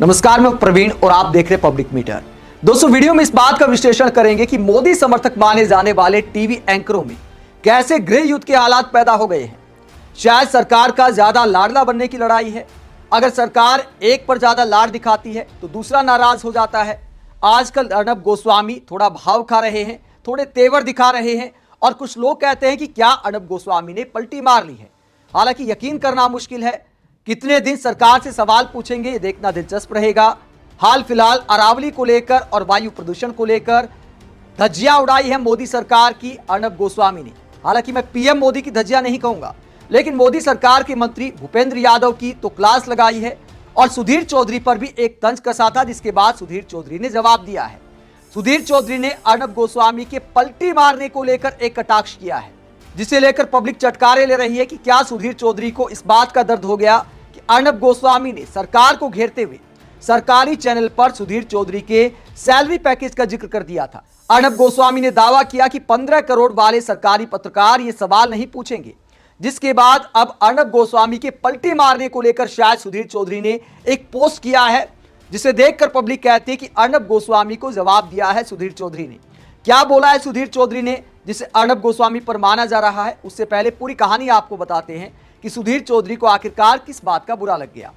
नमस्कार, मैं प्रवीण और आप देख रहे हैं पब्लिक मीटर। दोस्तों, वीडियो में इस बात का विश्लेषण करेंगे कि मोदी समर्थक माने जाने वाले टीवी एंकरों में कैसे गृह युद्ध के हालात पैदा हो गए हैं। शायद सरकार का ज्यादा लाडला बनने की लड़ाई है। अगर सरकार एक पर ज्यादा लाड दिखाती है तो दूसरा नाराज हो जाता है। आजकल अर्नब गोस्वामी थोड़ा भाव खा रहे हैं, थोड़े तेवर दिखा रहे हैं और कुछ लोग कहते हैं कि क्या अर्नब गोस्वामी ने पलटी मार ली है। हालांकि यकीन करना मुश्किल है। कितने दिन सरकार से सवाल पूछेंगे, ये देखना दिलचस्प रहेगा। हाल फिलहाल अरावली को लेकर और वायु प्रदूषण को लेकर धज्जियां उड़ाई है मोदी सरकार की अर्नब गोस्वामी ने। हालांकि मैं पीएम मोदी की धज्जियां नहीं कहूंगा, लेकिन मोदी सरकार के मंत्री भूपेंद्र यादव की तो क्लास लगाई है और सुधीर चौधरी पर भी एक तंज कसा था, जिसके बाद सुधीर चौधरी ने जवाब दिया है। सुधीर चौधरी ने अर्नब गोस्वामी के पलटी मारने को लेकर एक कटाक्ष किया है, जिसे लेकर पब्लिक चटकारे ले रही है कि क्या सुधीर चौधरी को इस बात का दर्द हो गया कि अर्नब गोस्वामी ने सरकार को घेरते हुए सरकारी चैनल पर सुधीर चौधरी के सैलरी पैकेज का जिक्र कर दिया था। अर्नब गोस्वामी ने दावा किया कि 15 करोड़ वाले सरकारी पत्रकार ये सवाल नहीं पूछेंगे, जिसके बाद अब अर्नब गोस्वामी के पलटी मारने को लेकर शायद सुधीर चौधरी ने एक पोस्ट किया है, जिसे देखकर पब्लिक कहती है कि अर्नब गोस्वामी को जवाब दिया है सुधीर चौधरी ने। क्या बोला है सुधीर चौधरी ने जिसे अर्नब गोस्वामी पर माना जा रहा है? उससे पहले पूरी कहानी आपको बताते हैं कि सुधीर चौधरी को आखिरकार किस बात का बुरा लग गया।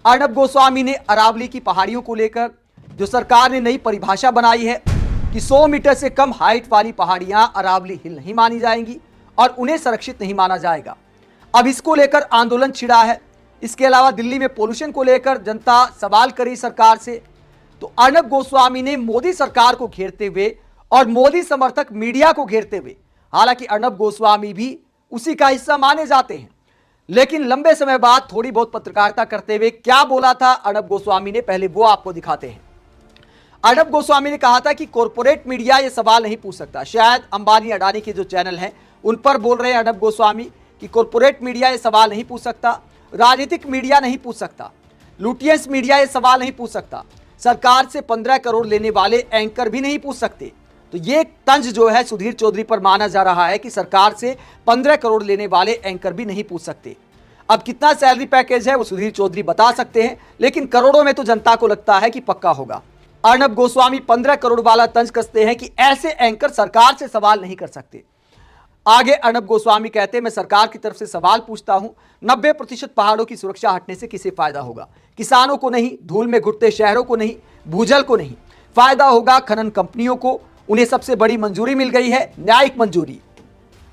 अर्नब गोस्वामी ने अरावली की पहाड़ियों को लेकर जो सरकार ने नई परिभाषा बनाई है कि 100 मीटर से कम हाइट वाली पहाड़ियां अरावली हिल नहीं मानी जाएंगी और उन्हें संरक्षित नहीं माना जाएगा। अब इसको लेकर आंदोलन छिड़ा है। इसके अलावा दिल्ली में पोल्यूशन को लेकर जनता सवाल करी सरकार से, तो अर्नब गोस्वामी ने मोदी सरकार को घेरते हुए और मोदी समर्थक मीडिया को घेरते हुए, हालांकि अर्नब गोस्वामी भी उसी का हिस्सा माने जाते हैं, लेकिन लंबे समय बाद थोड़ी बहुत पत्रकारिता करते हुए क्या बोला था अर्नब गोस्वामी ने, पहले वो आपको दिखाते हैं। अर्नब गोस्वामी ने कहा था कि कॉर्पोरेट मीडिया ये सवाल नहीं पूछ सकता। शायद अंबानी अडानी के जो चैनल हैं उन पर बोल रहे हैं अर्नब गोस्वामी कि कॉर्पोरेट मीडिया ये सवाल नहीं पूछ सकता, राजनीतिक मीडिया नहीं पूछ सकता, लुटियंस मीडिया ये सवाल नहीं पूछ सकता, सरकार से 15 करोड़ लेने वाले एंकर भी नहीं पूछ सकते। तो ये तंज जो है सुधीर चौधरी पर माना जा रहा है कि सरकार से 15 करोड़ लेने वाले एंकर भी नहीं पूछ सकते। अब कितना सैलरी पैकेज है वो सुधीर चौधरी बता सकते हैं, लेकिन करोड़ों में तो जनता को लगता है कि पक्का होगा। अर्नब गोस्वामी 15 करोड़ वाला तंज कसते हैं कि ऐसे एंकर सरकार से सवाल नहीं कर सकते। आगे अर्नब गोस्वामी कहते हैं, मैं सरकार की तरफ से सवाल पूछता हूं, 90% पहाड़ों की सुरक्षा हटने से किसे फायदा होगा? किसानों को नहीं, धूल में घुटते शहरों को नहीं, भूजल को नहीं। फायदा होगा खनन कंपनियों को। उन्हें सबसे बड़ी मंजूरी मिल गई है, न्यायिक मंजूरी।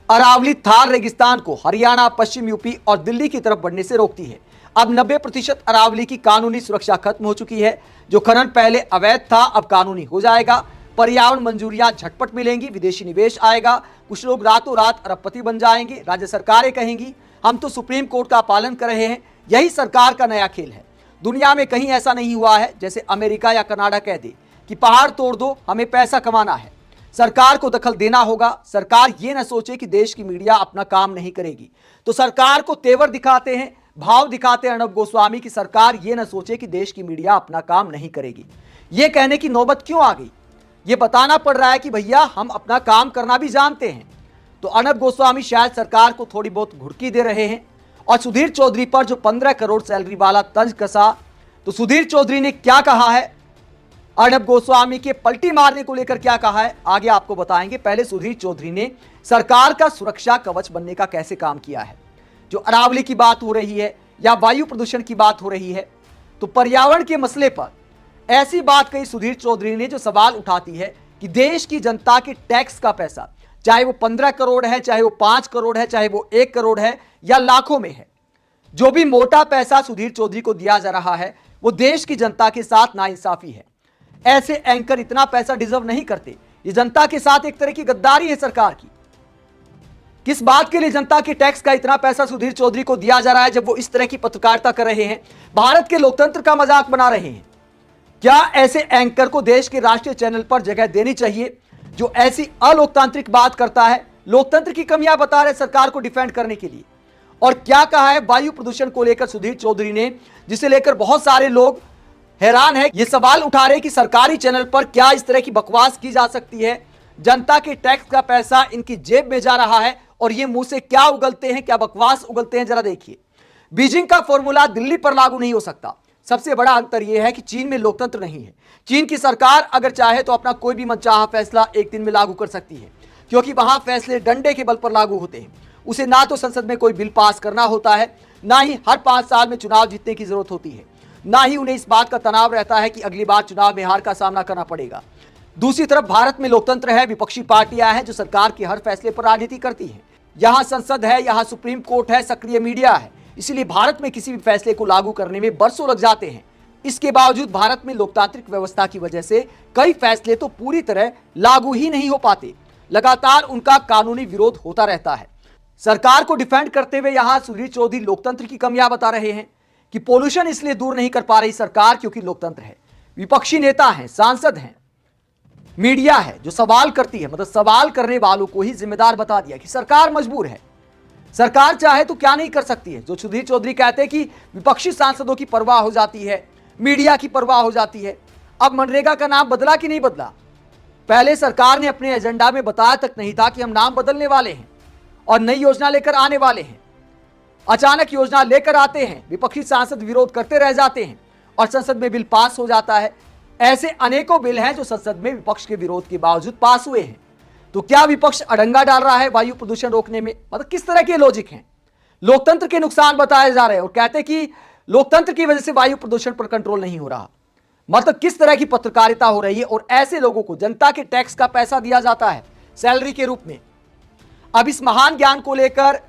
अरावली थार रेगिस्तान को हरियाणा, पश्चिम यूपी और दिल्ली की तरफ बढ़ने से रोकती है। अब 90% अरावली की कानूनी सुरक्षा खत्म हो चुकी है। जो खनन पहले अवैध था अब कानूनी हो जाएगा। पर्यावरण मंजूरियां झटपट मिलेंगी, विदेशी निवेश आएगा, कुछ लोग रातों रात अरबपति बन जाएंगे। राज्य सरकारें कहेंगी हम तो सुप्रीम कोर्ट का पालन कर रहे हैं। यही सरकार का नया खेल है। दुनिया में कहीं ऐसा नहीं हुआ है जैसे अमेरिका या कनाडा कह दे कि पहाड़ तोड़ दो, हमें पैसा कमाना है। सरकार को दखल देना होगा। सरकार ये न सोचे कि देश की मीडिया अपना काम नहीं करेगी। तो सरकार को तेवर दिखाते हैं, भाव दिखाते हैं अर्नब गोस्वामी की सरकार ये न सोचे कि देश की मीडिया अपना काम नहीं करेगी। ये कहने की नौबत क्यों आ गई? ये बताना पड़ रहा है कि भैया हम अपना काम करना भी जानते हैं। तो अर्नब गोस्वामी शायद सरकार को थोड़ी बहुत घुड़की दे रहे हैं। और सुधीर चौधरी पर जो 15 करोड़ सैलरी वाला तंज कसा, तो सुधीर चौधरी ने क्या कहा है, अर्नब गोस्वामी के पलटी मारने को लेकर क्या कहा है, आगे आपको बताएंगे। पहले सुधीर चौधरी ने सरकार का सुरक्षा कवच बनने का कैसे काम किया है। जो अरावली की बात हो रही है या वायु प्रदूषण की बात हो रही है, तो पर्यावरण के मसले पर ऐसी बात कही सुधीर चौधरी ने जो सवाल उठाती है कि देश की जनता के टैक्स का पैसा, चाहे वो 15 करोड़ है, चाहे वो 5 करोड़ है, चाहे वो 1 करोड़ है या लाखों में है, जो भी मोटा पैसा सुधीर चौधरी को दिया जा रहा है वो देश की जनता के साथ नाइंसाफी है। ऐसे एंकर इतना पैसा डिजर्व नहीं करते। ये जनता के साथ एक तरह की गद्दारी है सरकार की। किस बात के लिए जनता के टैक्स का इतना पैसा सुधीर चौधरी को दिया जा रहा है जब वो इस तरह की पत्रकारिता कर रहे हैं, भारत के लोकतंत्र का मजाक बना रहे हैं? क्या ऐसे एंकर को देश के राष्ट्रीय चैनल पर जगह देनी चाहिए जो ऐसी अलोकतांत्रिक बात करता है, लोकतंत्र की कमियां बता रहे सरकार को डिफेंड करने के लिए? और क्या कहा है वायु प्रदूषण को लेकर सुधीर चौधरी ने, जिसे लेकर बहुत सारे लोग हैरान है। ये सवाल उठा रहे कि सरकारी चैनल पर क्या इस तरह की बकवास की जा सकती है? जनता के टैक्स का पैसा इनकी जेब में जा रहा है और ये मुंह से क्या उगलते हैं, क्या बकवास उगलते हैं, जरा देखिए। बीजिंग का फॉर्मूला दिल्ली पर लागू नहीं हो सकता। सबसे बड़ा अंतर यह है कि चीन में लोकतंत्र नहीं है। चीन की सरकार अगर चाहे तो अपना कोई भी मनचाहा फैसला एक दिन में लागू कर सकती है, क्योंकि वहां फैसले डंडे के बल पर लागू होते हैं। उसे ना तो संसद में कोई बिल पास करना होता है, ना ही हर 5 साल में चुनाव जीतने की जरूरत होती है, ना ही उन्हें इस बात का तनाव रहता है कि अगली बार चुनाव में हार का सामना करना पड़ेगा। दूसरी तरफ भारत में लोकतंत्र है, विपक्षी पार्टियां हैं जो सरकार के हर फैसले पर राजनीति करती हैं। यहाँ संसद है, यहाँ सुप्रीम कोर्ट है, सक्रिय मीडिया है, इसलिए भारत में किसी भी फैसले को लागू करने में बरसों लग जाते हैं। इसके बावजूद भारत में लोकतांत्रिक व्यवस्था की वजह से कई फैसले तो पूरी तरह लागू ही नहीं हो पाते, लगातार उनका कानूनी विरोध होता रहता है। सरकार को डिफेंड करते हुए यहां सुधीर चौधरी लोकतंत्र की कमियां बता रहे हैं कि पोल्यूशन इसलिए दूर नहीं कर पा रही सरकार क्योंकि लोकतंत्र है, विपक्षी नेता हैं, सांसद हैं, मीडिया है जो सवाल करती है, मतलब सवाल करने वालों को ही जिम्मेदार बता दिया कि सरकार मजबूर है, सरकार चाहे तो क्या नहीं कर सकती है। जो सुधीर चौधरी कहते हैं कि विपक्षी सांसदों की परवाह हो जाती है, मीडिया की परवाह हो जाती है। अब मनरेगा का नाम बदला कि नहीं बदला? पहले सरकार ने अपने एजेंडा में बताया तक नहीं था कि हम नाम बदलने वाले हैं और नई योजना लेकर आने वाले हैं। अचानक योजना लेकर आते हैं, विपक्षी सांसद विरोध करते रह जाते हैं और संसद में बिल पास हो जाता है। ऐसे अनेकों बिल हैं जो संसद में विपक्ष के विरोध के बावजूद पास हुए हैं। तो क्या विपक्ष अड़ंगा डाल रहा है वायु प्रदूषण रोकने में? मतलब किस तरह के लॉजिक हैं? लोकतंत्र के नुकसान बताए जा रहे हैं और कहते हैं कि लोकतंत्र की वजह से वायु प्रदूषण पर कंट्रोल नहीं हो रहा। मतलब किस तरह की पत्रकारिता हो रही है? और ऐसे लोगों को जनता के टैक्स का पैसा दिया जाता है सैलरी के रूप में। अब इस महान ज्ञान को लेकर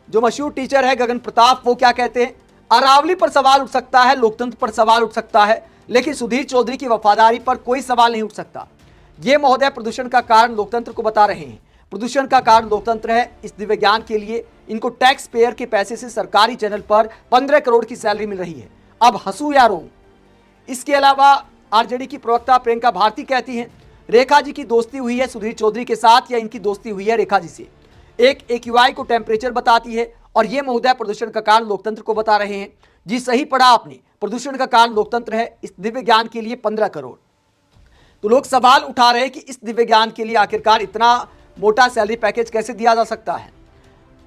जो मशहूर टीचर है गगन प्रताप, वो क्या कहते हैं? अरावली पर सवाल उठ सकता है, लोकतंत्र पर सवाल उठ सकता है, लेकिन सुधीर चौधरी की वफादारी पर कोई सवाल नहीं उठ सकता। ये महोदय प्रदूषण का कारण लोकतंत्र को बता रहे हैं। प्रदूषण का कारण लोकतंत्र है। इस दिव्य ज्ञान के लिए इनको टैक्स पेयर के पैसे से सरकारी चैनल पर 15 करोड़ की सैलरी मिल रही है। अब हंसू या रो? इसके अलावा आरजेडी की प्रवक्ता प्रियंका भारती कहती हैं, रेखा जी की दोस्ती हुई है सुधीर चौधरी के साथ या इनकी दोस्ती हुई है रेखा जी से। एक AQI को टेम्परेचर बताती है और ये महोदय प्रदूषण का कारण लोकतंत्र को बता रहे हैं। जी सही पढ़ा आपने, प्रदूषण का कारण लोकतंत्र है। इस दिव्य ज्ञान के लिए 15 करोड़। तो लोग सवाल उठा रहे हैं कि इस दिव्य ज्ञान के लिए आखिरकार इतना मोटा सैलरी पैकेज कैसे दिया जा सकता है।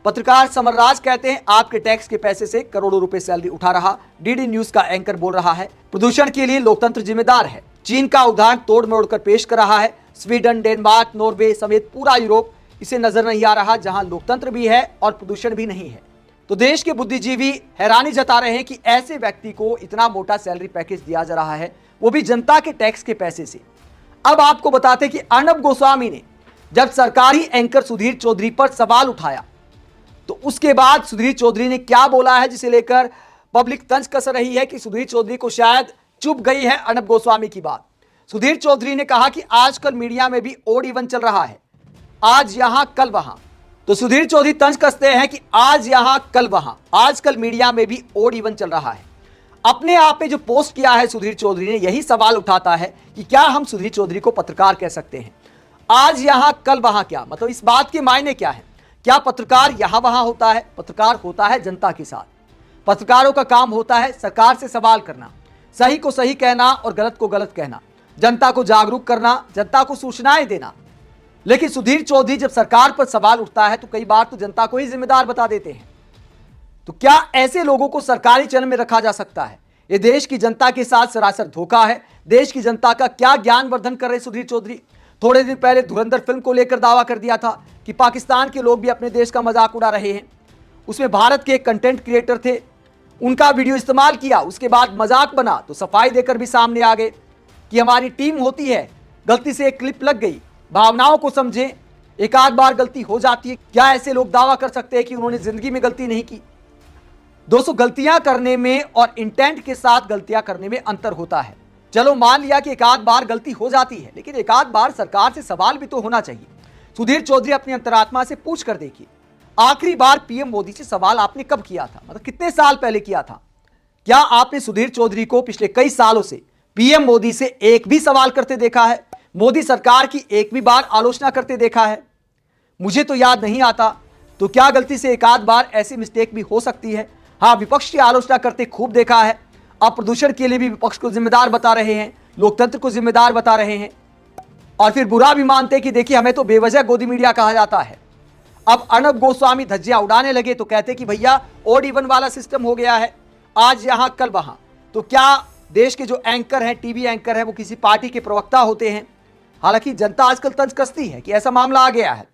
पत्रकार समरराज कहते हैं, आपके टैक्स के पैसे से करोड़ों रुपए सैलरी उठा रहा DD न्यूज का एंकर बोल रहा है, प्रदूषण के लिए लोकतंत्र जिम्मेदार है। चीन का उदाहरण तोड़ मरोड़ कर पेश कर रहा है। स्वीडन, डेनमार्क, नॉर्वे समेत पूरा यूरोप इसे नजर नहीं आ रहा, जहां लोकतंत्र भी है और प्रदूषण भी नहीं है। तो देश के बुद्धिजीवी हैरानी जता रहे हैं कि ऐसे व्यक्ति को इतना मोटा सैलरी पैकेज दिया जा रहा है, वो भी जनता के टैक्स के पैसे से। अब आपको बताते कि अर्नब गोस्वामी ने जब सरकारी एंकर सुधीर चौधरी पर सवाल उठाया तो उसके बाद सुधीर चौधरी ने क्या बोला है, जिसे लेकर पब्लिक तंज कस रही है कि सुधीर चौधरी को शायद चुभ गई है अर्नब गोस्वामी की बात। सुधीर चौधरी ने कहा कि आजकल मीडिया में भी ओड इवन चल रहा है, आज यहां कल वहां। तो सुधीर चौधरी तंज कसते हैं कि आज यहां कल वहां, आजकल मीडिया में भी ओड इवन चल रहा है। अपने आप में जो पोस्ट किया है सुधीर चौधरी ने, यही सवाल उठाता है कि क्या हम सुधीर चौधरी को पत्रकार कह सकते हैं? आज यहां कल वहां क्या मतलब? इस बात के मायने क्या है? क्या पत्रकार यहां वहां होता है? पत्रकार होता है जनता के साथ। पत्रकारों का काम होता है सरकार से सवाल करना, सही को सही कहना और गलत को गलत कहना, जनता को जागरूक करना, जनता को सूचनाएं देना। लेकिन सुधीर चौधरी जब सरकार पर सवाल उठता है तो कई बार तो जनता को ही जिम्मेदार बता देते हैं। तो क्या ऐसे लोगों को सरकारी चैनल में रखा जा सकता है? ये देश की जनता के साथ सरासर धोखा है। देश की जनता का क्या ज्ञानवर्धन कर रहे सुधीर चौधरी? थोड़े दिन पहले धुरंधर फिल्म को लेकर दावा कर दिया था कि पाकिस्तान के लोग भी अपने देश का मजाक उड़ा रहे हैं। उसमें भारत के एक कंटेंट क्रिएटर थे, उनका वीडियो इस्तेमाल किया, उसके बाद मजाक बना तो सफाई देकर भी सामने आ गए कि हमारी टीम होती है, गलती से एक क्लिप लग गई, भावनाओं को समझें, एक आध बार गलती हो जाती है। क्या ऐसे लोग दावा कर सकते हैं कि उन्होंने जिंदगी में गलती नहीं की? दोस्तों, गलतियां करने में और इंटेंट के साथ गलतियां करने में अंतर होता है। चलो मान लिया कि एक आध बार गलती हो जाती है, लेकिन एक आध बार सरकार से सवाल भी तो होना चाहिए। सुधीर चौधरी अपनी अंतरात्मा से पूछ कर देखिए, आखिरी बार पीएम मोदी से सवाल आपने कब किया था? मतलब कितने साल पहले किया था? क्या आपने सुधीर चौधरी को पिछले कई सालों से पीएम मोदी से एक भी सवाल करते देखा है? मोदी सरकार की एक भी बार आलोचना करते देखा है? मुझे तो याद नहीं आता। तो क्या गलती से एक आध बार ऐसी मिस्टेक भी हो सकती है? हाँ, विपक्ष की आलोचना करते खूब देखा है। अब प्रदूषण के लिए भी विपक्ष को जिम्मेदार बता रहे हैं, लोकतंत्र को जिम्मेदार बता रहे हैं और फिर बुरा भी मानते हैं कि देखिए हमें तो बेवजह गोदी मीडिया कहा जाता है। अब अर्नब गोस्वामी धज्जियां उड़ाने लगे तो कहते कि भैया ओड इवन वाला सिस्टम हो गया है, आज यहां कल वहां। तो क्या देश के जो एंकर हैं, टीवी एंकर हैं, वो किसी पार्टी के प्रवक्ता होते हैं? हालांकि जनता आजकल तंज कसती है कि ऐसा मामला आ गया है।